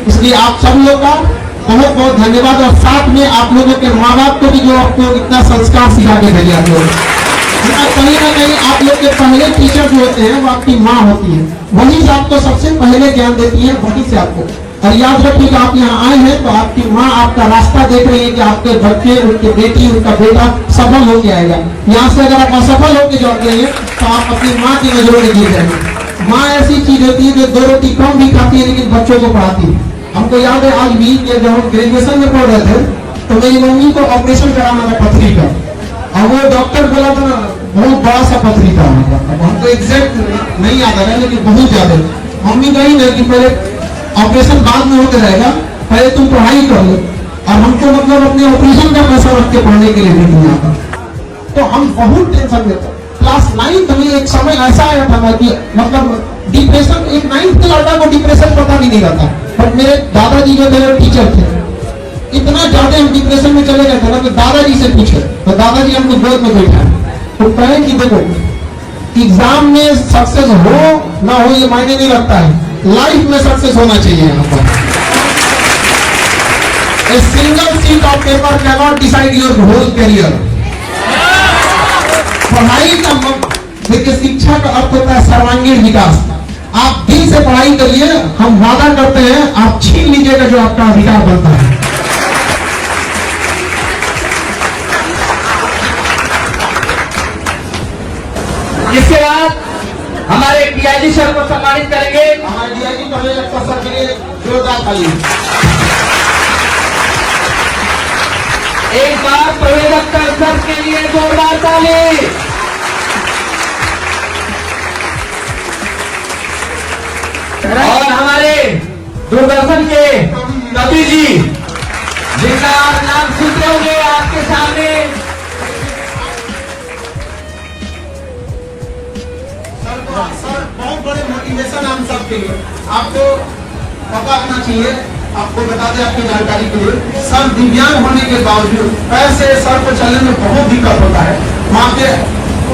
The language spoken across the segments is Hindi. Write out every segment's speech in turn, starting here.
इसलिए आप सब लोग का बहुत बहुत धन्यवाद। और साथ में आप लोगों के माँ बाप को भी जो आपको इतना संस्कार सिखा के भेजे आप लोग, कहीं ना कहीं आप लोग के पहले टीचर जो होते हैं वो आपकी माँ होती है, वही से आपको सबसे पहले ज्ञान देती है, वही से आपको। और याद रखिएगा आप यहाँ आए हैं तो आपकी माँ आपका रास्ता देख रही है कि आपके बच्चे, उनके बेटी, उनका बेटा सफल होके आएगा। यहाँ से अगर आप असफल होके जाते हैं तो आप अपनी माँ की नजरों में गिर जाएंगे। माँ ऐसी चीज होती है जो 2 रोटी कम भी खाती है लेकिन बच्चों को पढ़ाती है। हमको याद है आज भी कि जब हम ग्रेजुएशन में पढ़ रहे थे तो मेरी मम्मी को ऑपरेशन कराना था पथरी का, और वो डॉक्टर बोला था ना बहुत बड़ा सा पथरी था। अब हमको एग्जैक्ट नहीं याद आ रहा है लेकिन बहुत ज्यादा। मम्मी कही ना कि पहले ऑपरेशन बाद में होते रहेगा, पहले तुम पढ़ाई कर लो। और हमको मतलब अपने ऑपरेशन का पैसा रख के पढ़ने के लिए भी दिया था। तो हम बहुत टेंशन में थे। क्लास 9th में एक समय ऐसा आया था ना कि मतलब डिप्रेशन, एक 9th के लड़का को डिप्रेशन पता भी नहीं रहता। पर मेरे दादाजी जो थे टीचर थे, इतना ज्यादा हम डिप्रेशन में चले गए थे ना कि दादाजी से पूछे तो दादाजी हमको गोद में बैठा तो कहें कि देखो एग्जाम में सक्सेस हो ना हो ये मायने नहीं रखता है, लाइफ में सक्सेस होना चाहिए। यहाँ पर A single sheet of paper cannot decide your whole career। पढ़ाई का देखिए शिक्षा का अर्थ होता है सर्वांगीण विकास। आप दिल से पढ़ाई करिए, हम वादा करते हैं आप छीन लीजिएगा जो आपका अधिकार बनता है। इसके बाद हमारे डीआईजी सर को सम्मानित करेंगे। हमारे डीआईजी पहले सर के लिए जोरदार ताली। एक बार प्रवेश सर के लिए जोरदार ताली। और हमारे दूरदर्शन के कवि जी जिनका नाम सुनते होंगे आपके सामने, सर बहुत बड़े मोटिवेशन हम सबके लिए। आपको पता होना चाहिए, आपको बता दें आपकी जानकारी के लिए, सर दिव्यांग होने के बावजूद ऐसे सर को चलने में बहुत दिक्कत होता है। वहाँ पे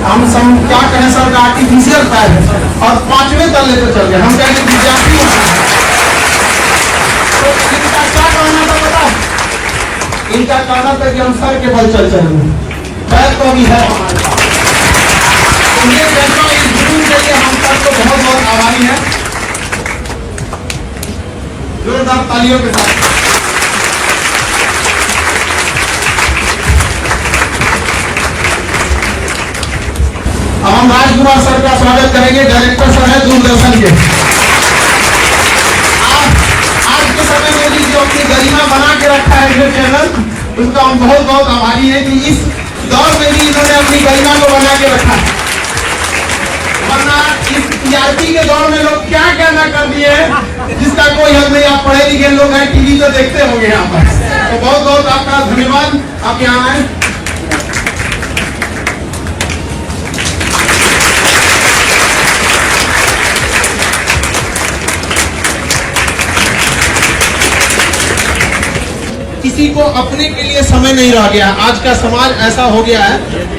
हम सब क्या कहें, सर का आर्टिफिशियल पैर है और 5वें तल्ले पे चल गए। हम कहेंगे विद्यार्थी होना है तो इनका क्या कहना था पता, इनका कहना था कि हम सर के बल चल चलेंगे, पैर तो अभी है हमारे पास। इस जुनून के लिए हम सबको बहुत बहुत आभारी हैं। जोरदार तालियों के साथ अब हम राजकुमार सर का स्वागत करेंगे। डायरेक्टर सर है दूरदर्शन के। आज के समय में भी जो अपनी गरिमा बना के रखा है जो चैनल, उसका हम बहुत बहुत आभारी हैं कि इस दौर में भी इन्होंने अपनी गरिमा को बना के रखा है। वरना इस टीआरपी के दौर में लोग क्या क्या ना कर दिए जिसका कोई हद नहीं। आप पढ़े लिखे लोग हैं, टीवी तो देखते होंगे यहाँ पर। तो बहुत बहुत आपका धन्यवाद, आप यहाँ आए। किसी को अपने के लिए समय नहीं रह गया। आज का समाज ऐसा हो गया है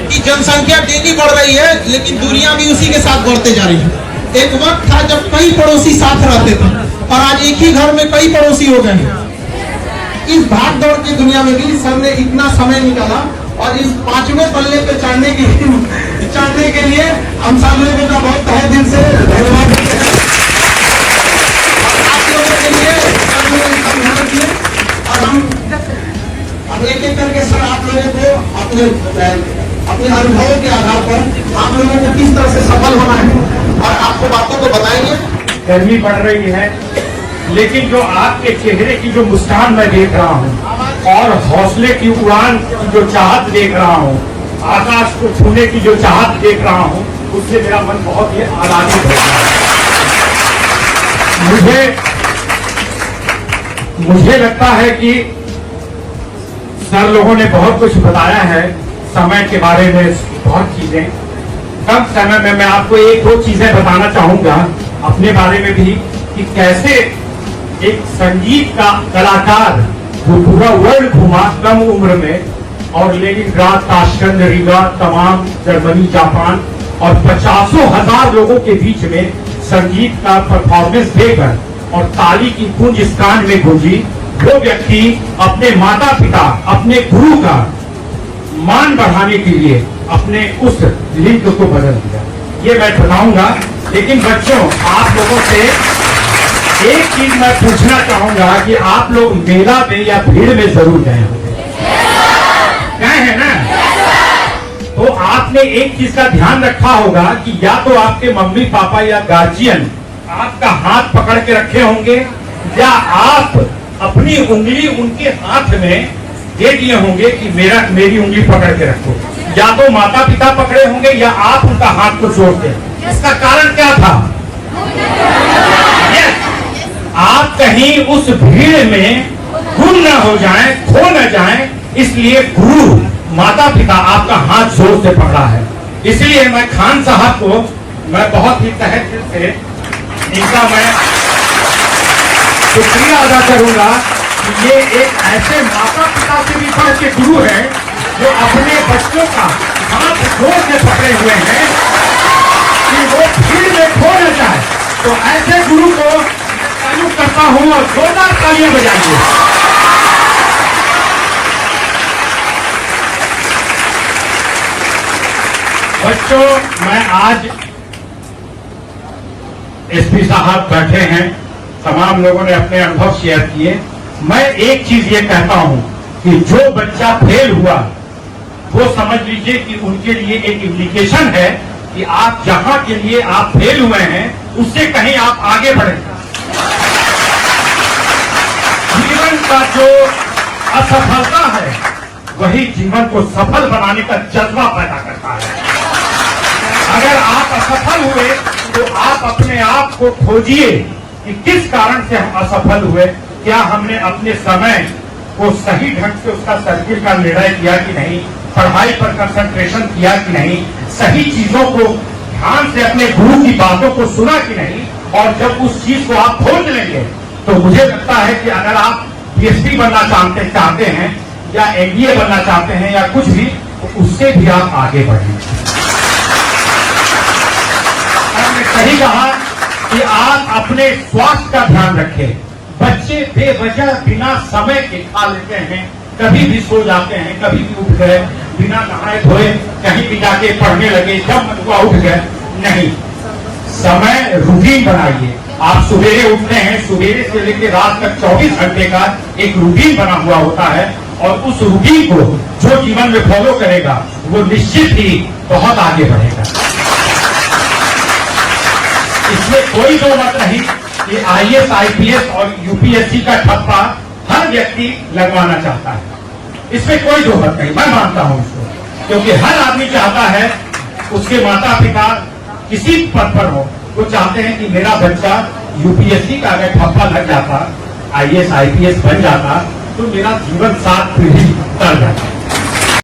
कि जनसंख्या डेली बढ़ रही है लेकिन दूरियां भी उसी के साथ बढ़ते जा रही है। एक वक्त था जब कई पड़ोसी साथ रहते थे और आज एक ही घर में कई पड़ोसी हो गए हैं। इस भाग दौड़ की दुनिया में भी सर ने इतना समय निकाला और इस 5वें तल्ले पे चढ़ने के लिए हम सब लोगों का बहुत तहे दिल से धन्यवाद देते हैं। आप लोगों के लिए और हम अब एक एक करके सर आप लोगों को अपने अनुभवों के आधार पर आप लोगों को किस तरह से सफल होना है और आपको बातों को बताएंगे। गर्मी बढ़ रही है लेकिन जो आपके चेहरे की जो मुस्कान मैं देख रहा हूँ और हौसले की उड़ान की जो चाहत देख रहा हूँ, आकाश को छूने की जो चाहत देख रहा हूँ, उससे मेरा मन बहुत ही आनंदित हो गया। मुझे लगता है कि सर लोगों ने बहुत कुछ बताया है समय के बारे में, बहुत चीजें। कम समय में मैं आपको एक दो चीजें बताना चाहूंगा अपने बारे में भी कि कैसे एक संगीत का कलाकार वो पूरा वर्ल्ड घुमा कम उम्र में और लेनिनग्राड, ताशकंद, रीगा, तमाम जर्मनी, जापान और 50,000 लोगों के बीच में संगीत का परफॉर्मेंस देकर और ताली की गूंज इस कान में गूंजी, वो व्यक्ति अपने माता पिता, अपने गुरु का मान बढ़ाने के लिए अपने उस लिंग को बदल दिया। ये मैं बताऊंगा, लेकिन बच्चों आप लोगों से एक चीज मैं पूछना चाहूंगा कि आप लोग मेला में या भीड़ में जरूर गए होंगे, गए हैं ना? तो आपने एक चीज का ध्यान रखा होगा कि या तो आपके मम्मी पापा या गार्जियन आपका हाथ पकड़ के रखे होंगे, या आप अपनी उंगली उनके हाथ में दे दिए होंगे कि मेरी उंगली पकड़ के रखो। या तो माता पिता पकड़े होंगे या आप उनका हाथ को जोड़ते। इसका कारण क्या था? आप कहीं उस भीड़ में गुम न हो जाएं, खो न जाएं, इसलिए गुरु माता पिता आपका हाथ जोर से पकड़ा है। इसलिए मैं खान साहब को मैं बहुत ही तहे दिल से इनका मैं शुक्रिया अदा करूंगा कि ये एक ऐसे माता पिता से भी बढ़ के गुरु है जो अपने बच्चों का हाथ जोर से पकड़े हुए हैं कि वो भीड़ में खो न जाए। तो ऐसे गुरु को तारीफ करता हूं और जोरदार तालियां बजाइए। बच्चों, मैं आज एसपी साहब बैठे हैं, तमाम लोगों ने अपने अनुभव शेयर किए। मैं एक चीज ये कहता हूं कि जो बच्चा फेल हुआ वो समझ लीजिए कि उनके लिए एक इंडिकेशन है कि आप जहां के लिए आप फेल हुए हैं उससे कहीं आप आगे बढ़े। जीवन का जो असफलता है वही जीवन को सफल बनाने का जज्बा पैदा करता है। अगर आप असफल हुए तो आप अपने आप को खोजिए कि किस कारण से हम असफल हुए। क्या हमने अपने समय को सही ढंग से उसका सर्किल का निर्णय किया कि नहीं, पढ़ाई पर कंसंट्रेशन किया कि नहीं, सही चीजों को ध्यान से अपने गुरु की बातों को सुना कि नहीं। और जब उस चीज को आप खोज लेंगे तो मुझे लगता है कि अगर आप पीएचडी बनना चाहते हैं या एमबीए बनना चाहते हैं या कुछ भी, तो उससे भी आप आगे बढ़ेंगे। मैंने सही कहा कि आप अपने स्वास्थ्य का ध्यान रखें। बच्चे बेवजह बिना समय के खा लेते हैं, कभी भी सो जाते हैं, कभी भी उठ गए, बिना नहाए धोए कहीं भी जाके पढ़ने लगे, जब मन हुआ उठ गए। नहीं, समय रूटीन बनाइए। आप सवेरे उठते हैं, सवेरे से लेकर रात तक 24 घंटे का एक रूटीन बना हुआ होता है, और उस रूटीन को जो जीवन में फॉलो करेगा वो निश्चित ही बहुत आगे बढ़ेगा। इसमें कोई दो मत नहीं कि आईएएस, आईपीएस और यूपीएससी का ठप्पा हर व्यक्ति लगवाना चाहता है। इसमें कोई दो मत नहीं, मैं मानता हूं इसको, क्योंकि हर आदमी चाहता है उसके माता पिता किसी पद पर हो, वो चाहते हैं कि मेरा बच्चा यूपीएससी का अगर ठप्पा लग जाता, आईएएस आईपीएस बन जाता, तो मेरा जीवन 7 पीढ़ी टल जाता।